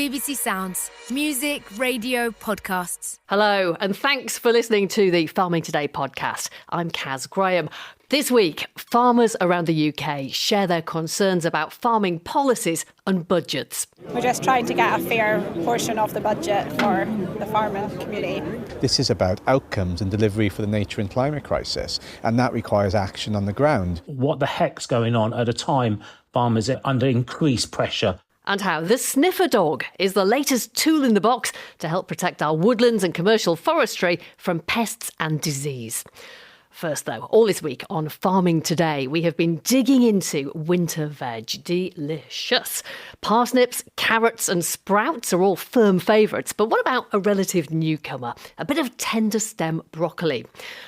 BBC Sounds. Music, radio, podcasts. Hello, and thanks for listening to the Farming Today podcast. I'm Kaz Graham. This week, farmers around the UK share their concerns about farming policies and budgets. We're just trying to get a fair portion of the budget for the farming community. This is about outcomes and delivery for the nature and climate crisis, and that requires action on the ground. What the heck's going on at a time farmers are under increased pressure? And how the sniffer dog is the latest tool in the box to help protect our woodlands and commercial forestry from pests and disease. First, though, all this week on Farming Today, we have been digging into winter veg. Delicious. Parsnips, carrots and sprouts are all firm favourites. But what about a relative newcomer? A bit of tender stem broccoli.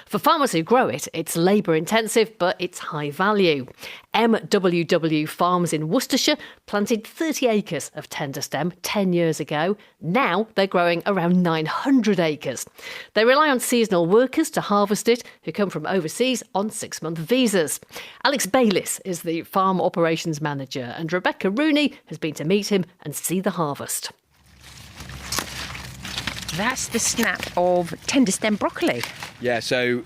For farmers who grow it, it's labour intensive, but it's high value. MWW Farms in Worcestershire planted 30 acres of tender stem 10 years ago. Now they're growing around 900 acres. They rely on seasonal workers to harvest it, who come from overseas on 6-month visas. Alex Bayliss is the farm operations manager, and Rebecca Rooney has been to meet him and see the harvest. That's the snap of tender stem broccoli. Yeah, so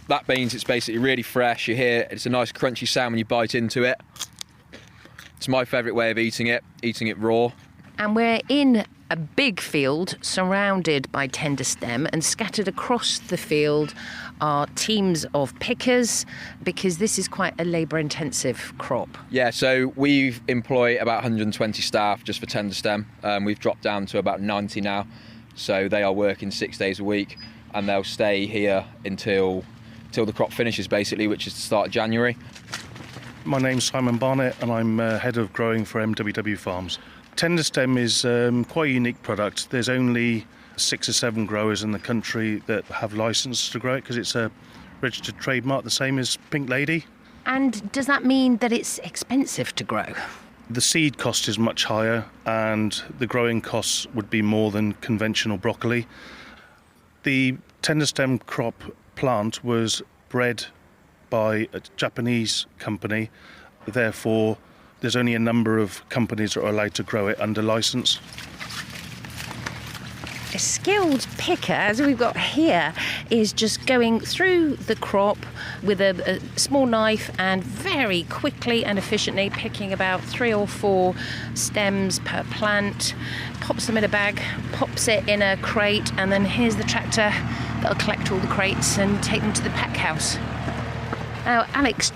that means it's basically really fresh. You hear it's a nice crunchy sound when you bite into it. It's my favourite way of eating it raw. And we're in a big field surrounded by tender stem, and scattered across the field are teams of pickers, because this is quite a labour-intensive crop. Yeah, so we employ about 120 staff just for tender stem. We've dropped down to about 90 now. So they are working 6 days a week, and they'll stay here until the crop finishes, basically, which is the start of January. My name's Simon Barnett, and I'm head of growing for MWW Farms. Tender stem is quite a unique product. There's only 6 or 7 growers in the country that have licence to grow it, because it's a registered trademark, the same as Pink Lady. And does that mean that it's expensive to grow? The seed cost is much higher, and the growing costs would be more than conventional broccoli. The tender stem crop plant was bred by a Japanese company, therefore there's only a number of companies that are allowed to grow it under licence. A skilled picker, as we've got here, is just going through the crop with a small knife and very quickly and efficiently picking about 3 or 4 stems per plant, pops them in a bag, pops it in a crate, and then here's the tractor that'll collect all the crates and take them to the pack house. Now, Alex,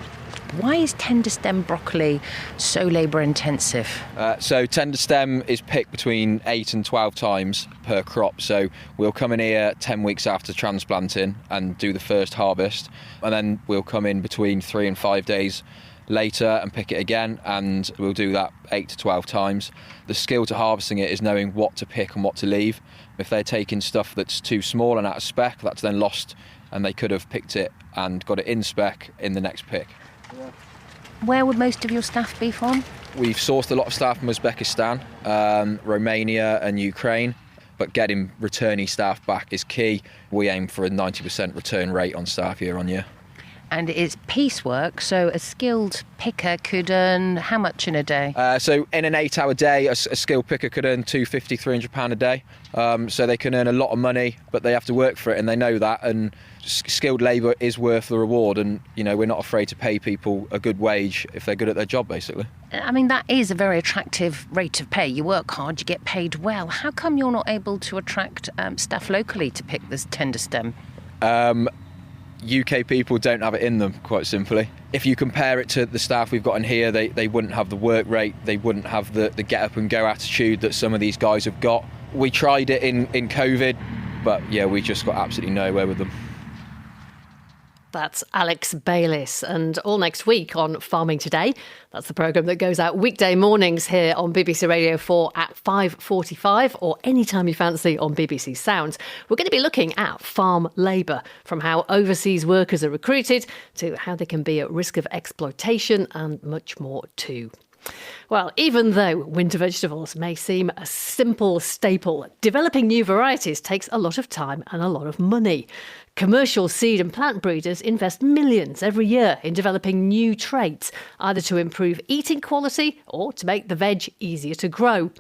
why is tender stem broccoli so labour intensive? So tender stem is picked between 8 and 12 times per crop. So we'll come in here 10 weeks after transplanting and do the first harvest. And then we'll come in between 3 and 5 days later and pick it again. And we'll do that 8 to 12 times. The skill to harvesting it is knowing what to pick and what to leave. If they're taking stuff that's too small and out of spec, that's then lost. And they could have picked it and got it in spec in the next pick. Where would most of your staff be from? We've sourced a lot of staff from Uzbekistan, Romania and Ukraine, but getting returnee staff back is key. We aim for a 90% return rate on staff year on year. And it's piecework, so a skilled picker could earn how much in a day? So in an 8-hour day, a skilled picker could earn £250, £300 a day. So they can earn a lot of money, but they have to work for it, and they know that. And skilled labour is worth the reward, and we're not afraid to pay people a good wage if they're good at their job, basically. I mean, that is a very attractive rate of pay. You work hard, you get paid well. How come you're not able to attract staff locally to pick this tender stem? UK people don't have it in them, quite simply. If you compare it to the staff we've got in here, they wouldn't have the work rate, they wouldn't have the get up and go attitude that some of these guys have got. We tried it in COVID, but yeah, we just got absolutely nowhere with them. That's Alex Bayliss, and all next week on Farming Today. That's the programme that goes out weekday mornings here on BBC Radio 4 at 5:45, or anytime you fancy on BBC Sounds. We're going to be looking at farm labour, from how overseas workers are recruited to how they can be at risk of exploitation, and much more too. Well, even though winter vegetables may seem a simple staple, developing new varieties takes a lot of time and a lot of money. Commercial seed and plant breeders invest millions every year in developing new traits, either to improve eating quality or to make the veg easier to grow.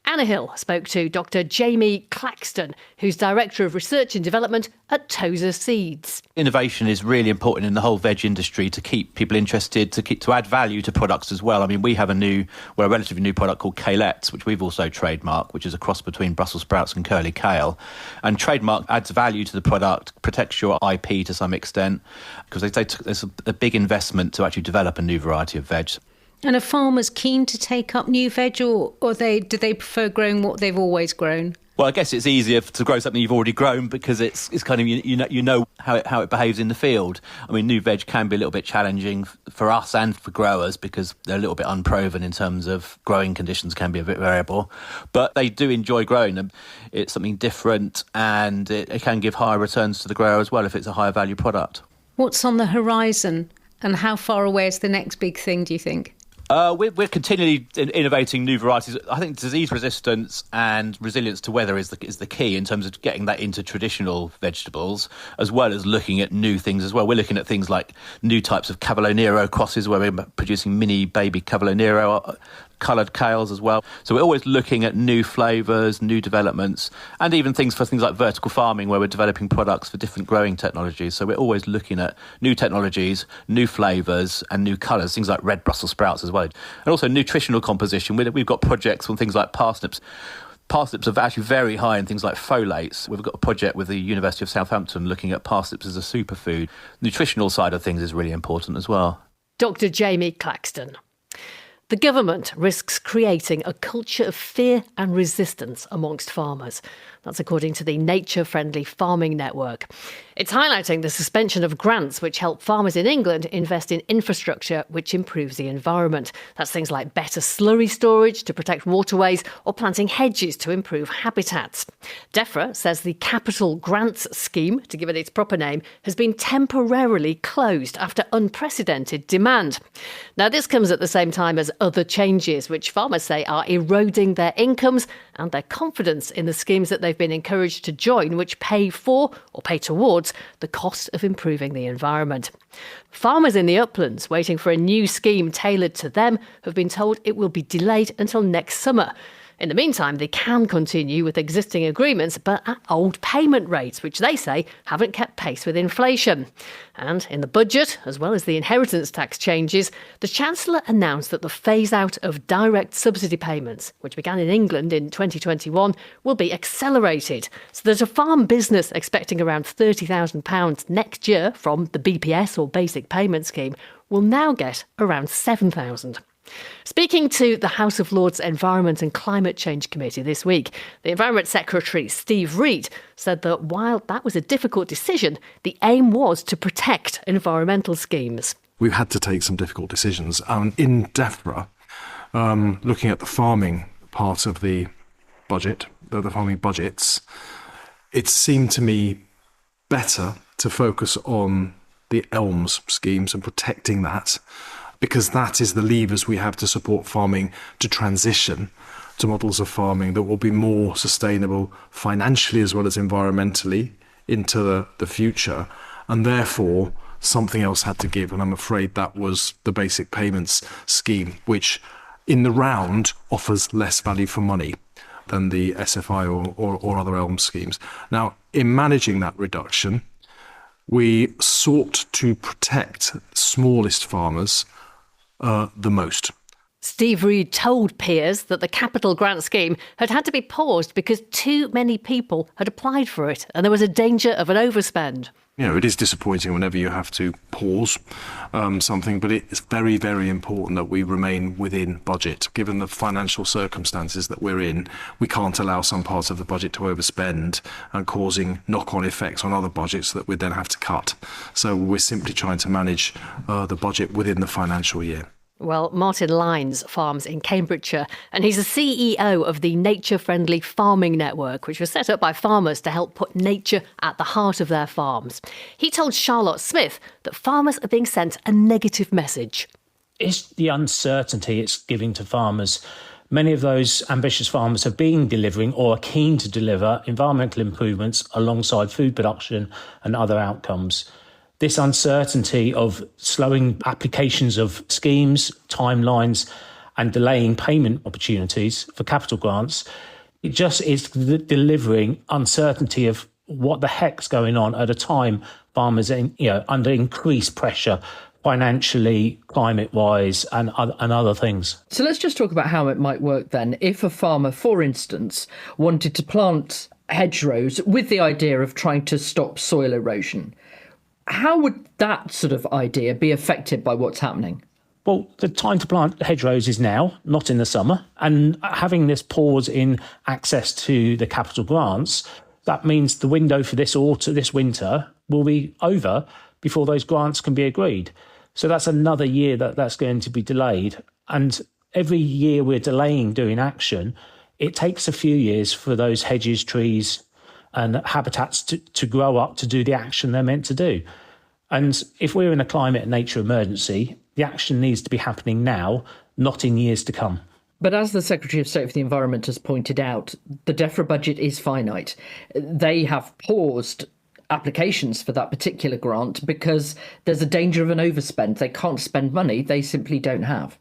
Anna Hill spoke to Dr. Jamie Claxton, who's Director of Research and Development at Tozer Seeds. Innovation is really important in the whole veg industry to keep people interested, to add value to products as well. I mean, we have a relatively new product called Kalettes, which we've also trademarked, which is a cross between Brussels sprouts and curly kale. And trademark adds value to the product, protects your IP to some extent, because they say there's a big investment to actually develop a new variety of veg. And are farmers keen to take up new veg, or do they prefer growing what they've always grown? Well, I guess it's easier to grow something you've already grown because it's kind of you know how it behaves in the field. I mean, new veg can be a little bit challenging for us and for growers because they're a little bit unproven in terms of growing conditions can be a bit variable. But they do enjoy growing them. It's something different and it can give higher returns to the grower as well if it's a higher value product. What's on the horizon and how far away is the next big thing, do you think? We're continually innovating new varieties. I think disease resistance and resilience to weather is the key in terms of getting that into traditional vegetables, as well as looking at new things as well. We're looking at things like new types of Cavolo Nero crosses where we're producing mini baby Cavolo Nero, coloured kales as well. So we're always looking at new flavours, new developments, and even things like vertical farming where we're developing products for different growing technologies. So we're always looking at new technologies, new flavours and new colours, things like red Brussels sprouts as well. And also nutritional composition. We've got projects on things like parsnips. Parsnips are actually very high in things like folates. We've got a project with the University of Southampton looking at parsnips as a superfood. Nutritional side of things is really important as well. Dr. Jamie Claxton. The government risks creating a culture of fear and resistance amongst farmers. That's according to the Nature-Friendly Farming Network. It's highlighting the suspension of grants which help farmers in England invest in infrastructure which improves the environment. That's things like better slurry storage to protect waterways or planting hedges to improve habitats. Defra says the Capital Grants Scheme, to give it its proper name, has been temporarily closed after unprecedented demand. Now, this comes at the same time as other changes which farmers say are eroding their incomes and their confidence in the schemes that they've been encouraged to join, which pay for or pay towards the cost of improving the environment. Farmers in the uplands waiting for a new scheme tailored to them have been told it will be delayed until next summer. In the meantime, they can continue with existing agreements, but at old payment rates, which they say haven't kept pace with inflation. And in the budget, as well as the inheritance tax changes, the Chancellor announced that the phase-out of direct subsidy payments, which began in England in 2021, will be accelerated, so that a farm business expecting around £30,000 next year from the BPS or Basic Payment Scheme will now get around £7,000. Speaking to the House of Lords Environment and Climate Change Committee this week, the Environment Secretary Steve Reid said that while that was a difficult decision, the aim was to protect environmental schemes. We've had to take some difficult decisions. In Defra, looking at the farming part of the budget, the farming budgets, it seemed to me better to focus on the ELMS schemes and protecting that, because that is the levers we have to support farming to transition to models of farming that will be more sustainable financially as well as environmentally into the future. And therefore, something else had to give. And I'm afraid that was the Basic Payments Scheme, which in the round offers less value for money than the SFI or other ELM schemes. Now, in managing that reduction, we sought to protect smallest farmers the most. Steve Reid told peers that the Capital Grant Scheme had to be paused because too many people had applied for it and there was a danger of an overspend. You know, it is disappointing whenever you have to pause something, but it's very, very important that we remain within budget. Given the financial circumstances that we're in, we can't allow some parts of the budget to overspend and causing knock-on effects on other budgets that we then have to cut. So we're simply trying to manage the budget within the financial year. Well, Martin Lyons farms in Cambridgeshire, and he's the CEO of the Nature-Friendly Farming Network, which was set up by farmers to help put nature at the heart of their farms. He told Charlotte Smith that farmers are being sent a negative message. It's the uncertainty it's giving to farmers. Many of those ambitious farmers have been delivering or are keen to deliver environmental improvements alongside food production and other outcomes. This uncertainty of slowing applications of schemes, timelines, and delaying payment opportunities for capital grants, it just is delivering uncertainty of what the heck's going on at a time farmers are under increased pressure financially, climate-wise, and other things. So let's just talk about how it might work then. If a farmer, for instance, wanted to plant hedgerows with the idea of trying to stop soil erosion, how would that sort of idea be affected by what's happening? Well, the time to plant hedgerows is now, not in the summer. And having this pause in access to the capital grants, that means the window for this winter will be over before those grants can be agreed. So that's another year that's going to be delayed. And every year we're delaying doing action, it takes a few years for those hedges, trees and habitats to grow up to do the action they're meant to do. And if we're in a climate and nature emergency, the action needs to be happening now, not in years to come. But as the Secretary of State for the Environment has pointed out, the Defra budget is finite. They have paused applications for that particular grant because there's a danger of an overspend. They can't spend money they simply don't have.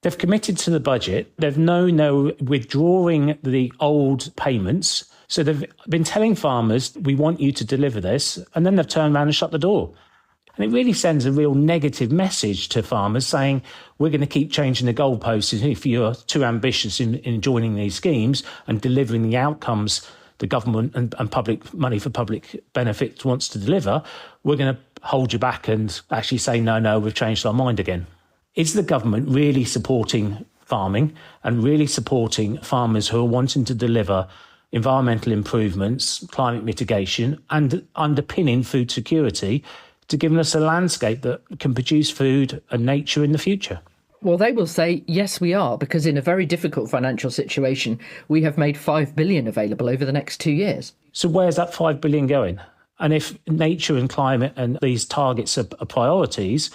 They've committed to the budget. They've no withdrawing the old payments. So they've been telling farmers, we want you to deliver this, and then they've turned around and shut the door. And it really sends a real negative message to farmers saying, we're going to keep changing the goalposts if you're too ambitious in joining these schemes and delivering the outcomes the government and public money for public benefit wants to deliver, we're going to hold you back and actually say, no, we've changed our mind again. Is the government really supporting farming and really supporting farmers who are wanting to deliver environmental improvements, climate mitigation, and underpinning food security to give us a landscape that can produce food and nature in the future? Well, they will say, yes, we are, because in a very difficult financial situation, we have made $5 billion available over the next 2 years. So where's that $5 billion going? And if nature and climate and these targets are priorities,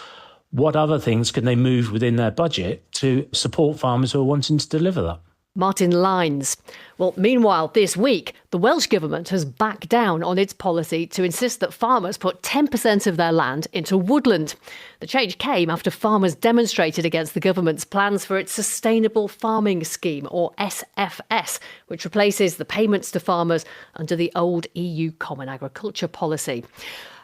what other things can they move within their budget to support farmers who are wanting to deliver that? Martin Lines. Well, meanwhile, this week, the Welsh Government has backed down on its policy to insist that farmers put 10% of their land into woodland. The change came after farmers demonstrated against the government's plans for its Sustainable Farming Scheme, or SFS, which replaces the payments to farmers under the old EU Common Agriculture Policy.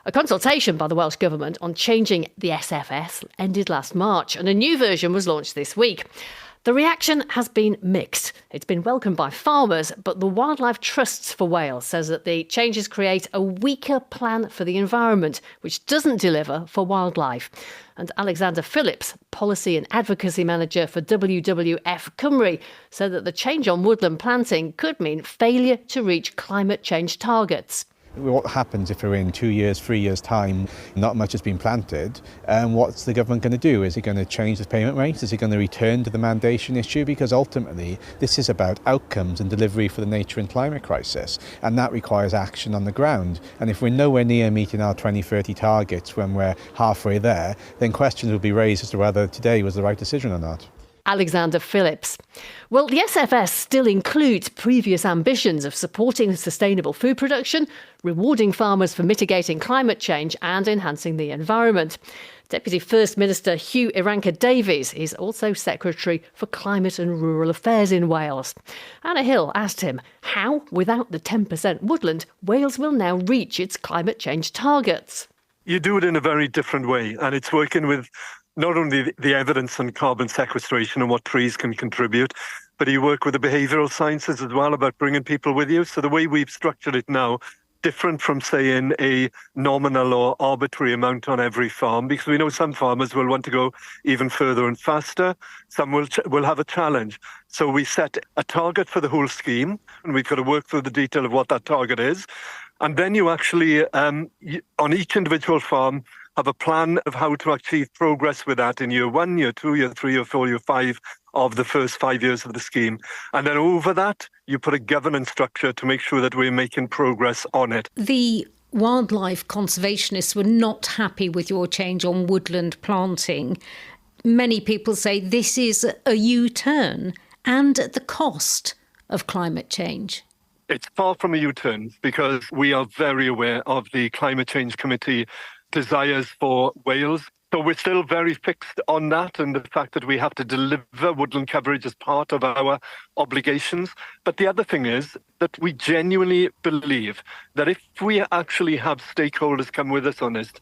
A consultation by the Welsh Government on changing the SFS ended last March, and a new version was launched this week. The reaction has been mixed. It's been welcomed by farmers, but the Wildlife Trusts for Wales says that the changes create a weaker plan for the environment, which doesn't deliver for wildlife. And Alexander Phillips, Policy and Advocacy Manager for WWF Cymru, said that the change on woodland planting could mean failure to reach climate change targets. What happens if we're in 2 years, 3 years' time, not much has been planted? And what's the government going to do? Is it going to change the payment rate? Is it going to return to the mandation issue? Because ultimately, this is about outcomes and delivery for the nature and climate crisis. And that requires action on the ground. And if we're nowhere near meeting our 2030 targets when we're halfway there, then questions will be raised as to whether today was the right decision or not. Alexander Phillips. Well, the SFS still includes previous ambitions of supporting sustainable food production, rewarding farmers for mitigating climate change and enhancing the environment. Deputy First Minister Hugh Iranca-Davies is also Secretary for Climate and Rural Affairs in Wales. Anna Hill asked him how, without the 10% woodland, Wales will now reach its climate change targets. You do it in a very different way, and it's working with not only the evidence on carbon sequestration and what trees can contribute, but you work with the behavioural sciences as well about bringing people with you. So the way we've structured it now, different from saying a nominal or arbitrary amount on every farm, because we know some farmers will want to go even further and faster. Some will have a challenge. So we set a target for the whole scheme, and we've got to work through the detail of what that target is. And then you actually, on each individual farm, have a plan of how to achieve progress with that in year 1, year 2, year 3, year 4, year 5 of the first 5 years of the scheme. And then over that, you put a governance structure to make sure that we're making progress on it. The wildlife conservationists were not happy with your change on woodland planting. Many people say this is a U-turn and at the cost of climate change. It's far from a U-turn because we are very aware of the Climate Change Committee desires for Wales So we're still very fixed on that and the fact that we have to deliver woodland coverage as part of our obligations. But the other thing is that we genuinely believe that if we actually have stakeholders come with us on this,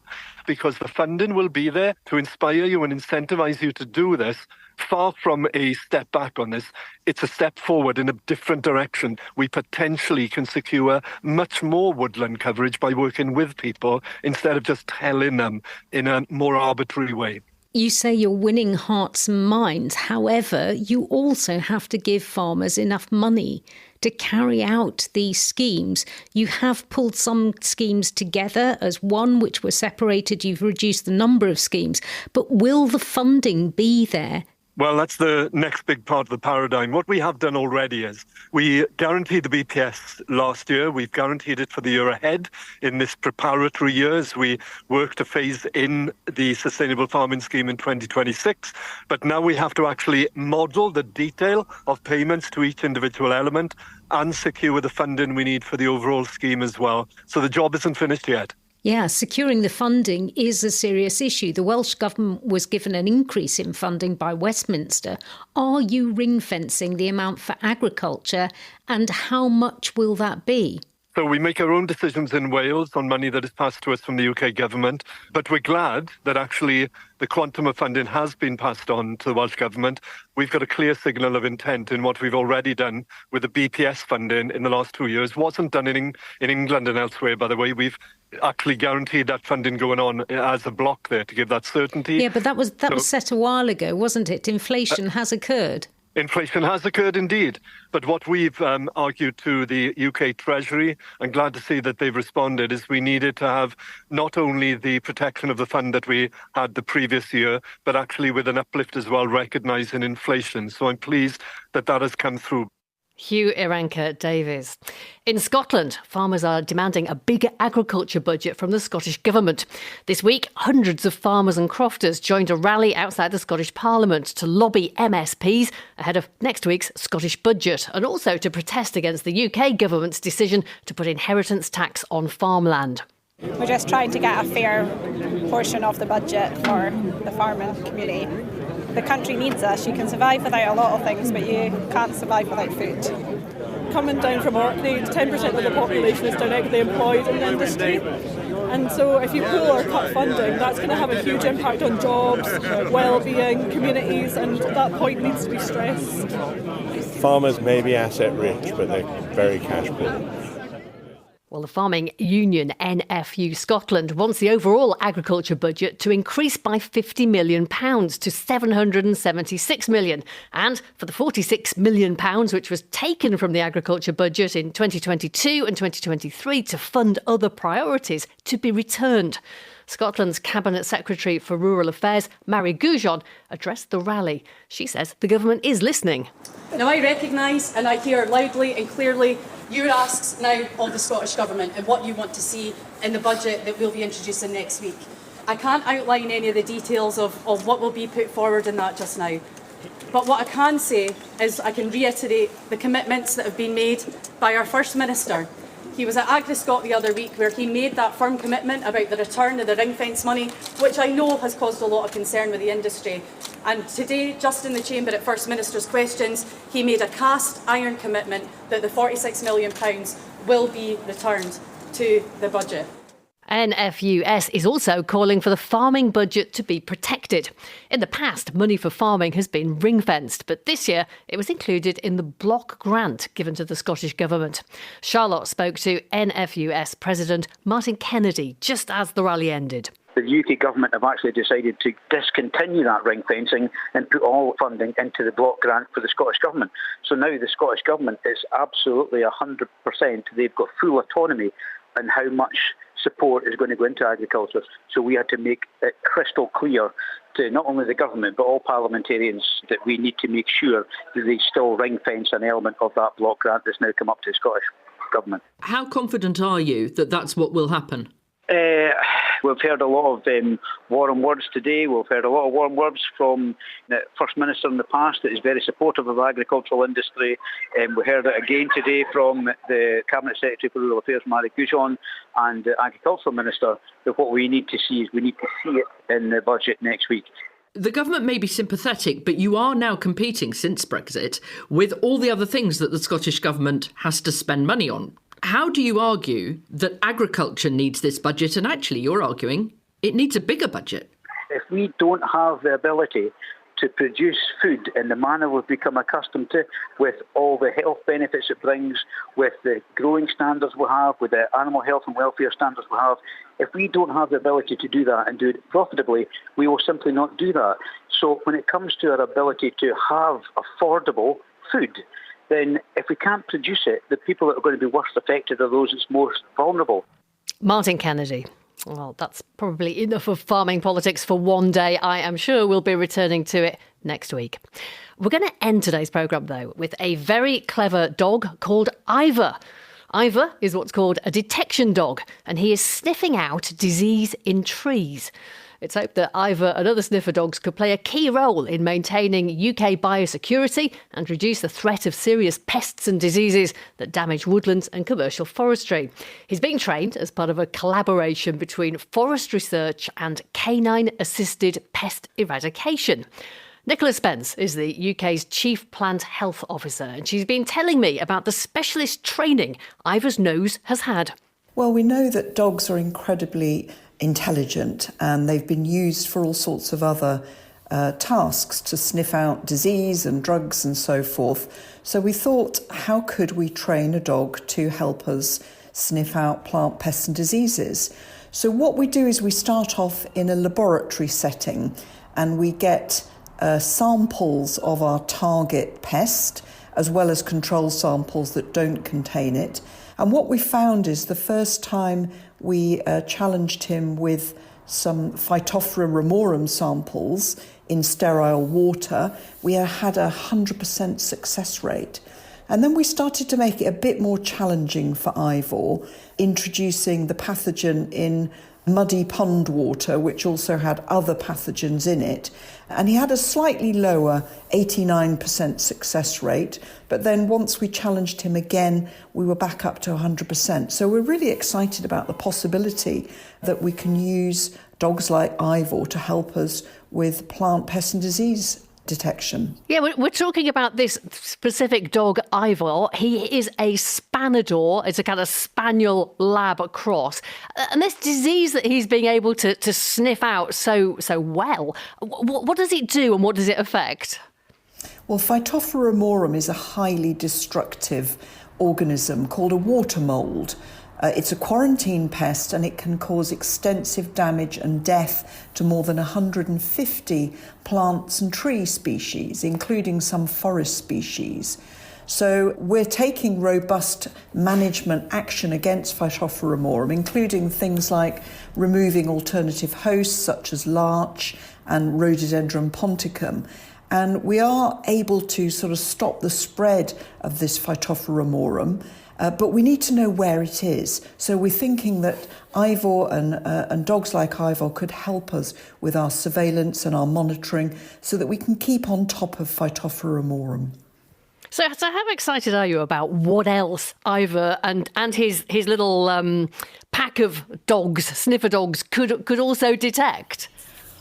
because the funding will be there to inspire you and incentivize you to do this, far from a step back on this, it's a step forward in a different direction. We potentially can secure much more woodland coverage by working with people instead of just telling them in a more arbitrary way. You say you're winning hearts and minds. However, you also have to give farmers enough money to carry out these schemes. You have pulled some schemes together as one, which were separated. You've reduced the number of schemes. But will the funding be there? Well, that's the next big part of the paradigm. What we have done already is we guaranteed the BPS last year. We've guaranteed it for the year ahead in this preparatory year as we work to phase in the Sustainable Farming Scheme in 2026. But now we have to actually model the detail of payments to each individual element and secure the funding we need for the overall scheme as well. So the job isn't finished yet. Yeah, securing the funding is a serious issue. The Welsh Government was given an increase in funding by Westminster. Are you ring-fencing the amount for agriculture, and how much will that be? So we make our own decisions in Wales on money that is passed to us from the UK government, but we're glad that actually the quantum of funding has been passed on to the Welsh Government. We've got a clear signal of intent in what we've already done with the BPS funding in the last 2 years. Wasn't done in England and elsewhere, by the way. We've actually guaranteed that funding going on as a block there to give that certainty. Yeah, but that was set a while ago, wasn't it? Inflation has occurred. Inflation has occurred indeed. But what we've argued to the UK Treasury, I'm glad to see that they've responded, is we needed to have not only the protection of the fund that we had the previous year, but actually with an uplift as well, recognising inflation. So I'm pleased that that has come through. Hugh Iranka-Davies. In Scotland, farmers are demanding a bigger agriculture budget from the Scottish Government. This week, hundreds of farmers and crofters joined a rally outside the Scottish Parliament to lobby MSPs ahead of next week's Scottish budget, and also to protest against the UK Government's decision to put inheritance tax on farmland. We're just trying to get a fair portion of the budget for the farming community. The country needs us. You can survive without a lot of things, but you can't survive without food. Coming down from Orkney, 10% of the population is directly employed in the industry. And so if you pull or cut funding, that's going to have a huge impact on jobs, well-being, communities, and that point needs to be stressed. Farmers may be asset rich, but they're very cash poor. Well, the farming union NFU Scotland wants the overall agriculture budget to increase by £50 million to £776 million. And for the £46 million which was taken from the agriculture budget in 2022 and 2023 to fund other priorities to be returned. Scotland's Cabinet Secretary for Rural Affairs, Mary Goujon, addressed the rally. She says the government is listening. Now I recognise and I hear loudly and clearly your asks now of the Scottish Government and what you want to see in the budget that we'll be introducing next week. I can't outline any of the details of what will be put forward in that just now. But what I can say is I can reiterate the commitments that have been made by our First Minister. He was at AgriScot the other week where he made that firm commitment about the return of the ring-fence money, which I know has caused a lot of concern with the industry. And today, just in the chamber at First Minister's questions, he made a cast iron commitment that the £46 million will be returned to the budget. NFUS is also calling for the farming budget to be protected. In the past, money for farming has been ring-fenced, but this year it was included in the block grant given to the Scottish Government. Charlotte spoke to NFUS President Martin Kennedy just as the rally ended. The UK Government have actually decided to discontinue that ring fencing and put all funding into the block grant for the Scottish Government. So now the Scottish Government is absolutely 100%. They've got full autonomy in how much support is going to go into agriculture. So we had to make it crystal clear to not only the government but all parliamentarians that we need to make sure that they still ring fence an element of that block grant that's now come up to the Scottish Government. How confident are you that that's what will happen? We've heard a lot of warm words today. We've heard a lot of warm words from the First Minister in the past that is very supportive of the agricultural industry. We heard it again today from the Cabinet Secretary for Rural Affairs, Mary Goujon, and the Agricultural Minister, that what we need to see it in the budget next week. The government may be sympathetic, but you are now competing, since Brexit, with all the other things that the Scottish Government has to spend money on. How do you argue that agriculture needs this budget? And actually, you're arguing it needs a bigger budget. If we don't have the ability to produce food in the manner we've become accustomed to, with all the health benefits it brings, with the growing standards we have, with the animal health and welfare standards we have, if we don't have the ability to do that and do it profitably, we will simply not do that. So when it comes to our ability to have affordable food, then if we can't produce it, the people that are going to be worst affected are those that's most vulnerable. Martin Kennedy. Well, that's probably enough of farming politics for one day. I am sure we'll be returning to it next week. We're going to end today's programme, though, with a very clever dog called Ivor. Ivor is what's called a detection dog, and he is sniffing out disease in trees. It's hoped that Ivor and other sniffer dogs could play a key role in maintaining UK biosecurity and reduce the threat of serious pests and diseases that damage woodlands and commercial forestry. He's being trained as part of a collaboration between forest research and canine-assisted pest eradication. Nicola Spence is the UK's Chief Plant Health Officer, and she's been telling me about the specialist training Ivor's nose has had. Well, we know that dogs are incredibly intelligent, and they've been used for all sorts of other tasks to sniff out disease and drugs and so forth. So we thought, how could we train a dog to help us sniff out plant pests and diseases? So what we do is we start off in a laboratory setting, and we get samples of our target pest, as well as control samples that don't contain it. And what we found is the first time we challenged him with some Phytophthora ramorum samples in sterile water, we had a 100% success rate. And then we started to make it a bit more challenging for Ivor, introducing the pathogen in muddy pond water, which also had other pathogens in it. And he had a slightly lower 89% success rate. But then once we challenged him again, we were back up to 100%. So we're really excited about the possibility that we can use dogs like Ivor to help us with plant pest and disease detection. Yeah, we're talking about this specific dog, Ivor. He is a Spanador. It's a kind of spaniel lab cross. And this disease that he's being able to sniff out so well, what does it do and what does it affect? Well, Phytophthora ramorum is a highly destructive organism called a water mould. It's a quarantine pest, and it can cause extensive damage and death to more than 150 plants and tree species, including some forest species. So we're taking robust management action against Phytophthora ramorum, including things like removing alternative hosts such as larch and Rhododendron ponticum. And we are able to sort of stop the spread of this Phytophthora ramorum. But we need to know where it is. So we're thinking that Ivor and dogs like Ivor could help us with our surveillance and our monitoring so that we can keep on top of Phytophthora ramorum. So how excited are you about what else Ivor and his little pack of dogs, sniffer dogs, could also detect?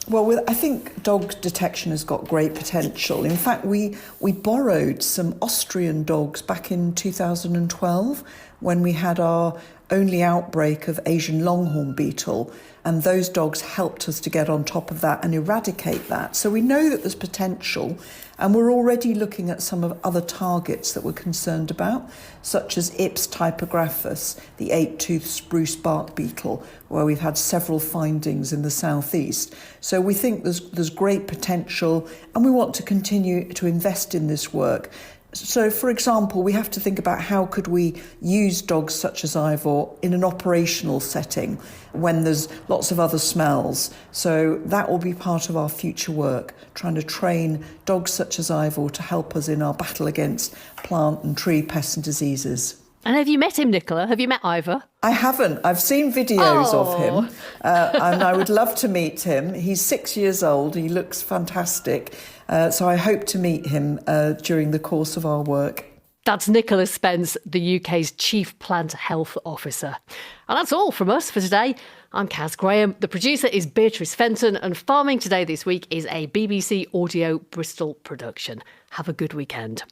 Well, I think dog detection has got great potential. In fact, we borrowed some Austrian dogs back in 2012 when we had our only outbreak of Asian longhorn beetle, and those dogs helped us to get on top of that and eradicate that. So we know that there's potential, and we're already looking at some of other targets that we're concerned about, such as Ips typographus, the 8-toothed spruce bark beetle, where we've had several findings in the southeast. So we think there's great potential, and we want to continue to invest in this work. So, for example, we have to think about how could we use dogs such as Ivor in an operational setting when there's lots of other smells. So that will be part of our future work, trying to train dogs such as Ivor to help us in our battle against plant and tree pests and diseases. And have you met him, Nicola? Have you met Ivor? I haven't. I've seen videos of him, and I would love to meet him. He's 6 years old. He looks fantastic. So I hope to meet him during the course of our work. That's Nicola Spence, the UK's Chief Plant Health Officer. And that's all from us for today. I'm Kaz Graham. The producer is Beatrice Fenton, and Farming Today this week is a BBC Audio Bristol production. Have a good weekend.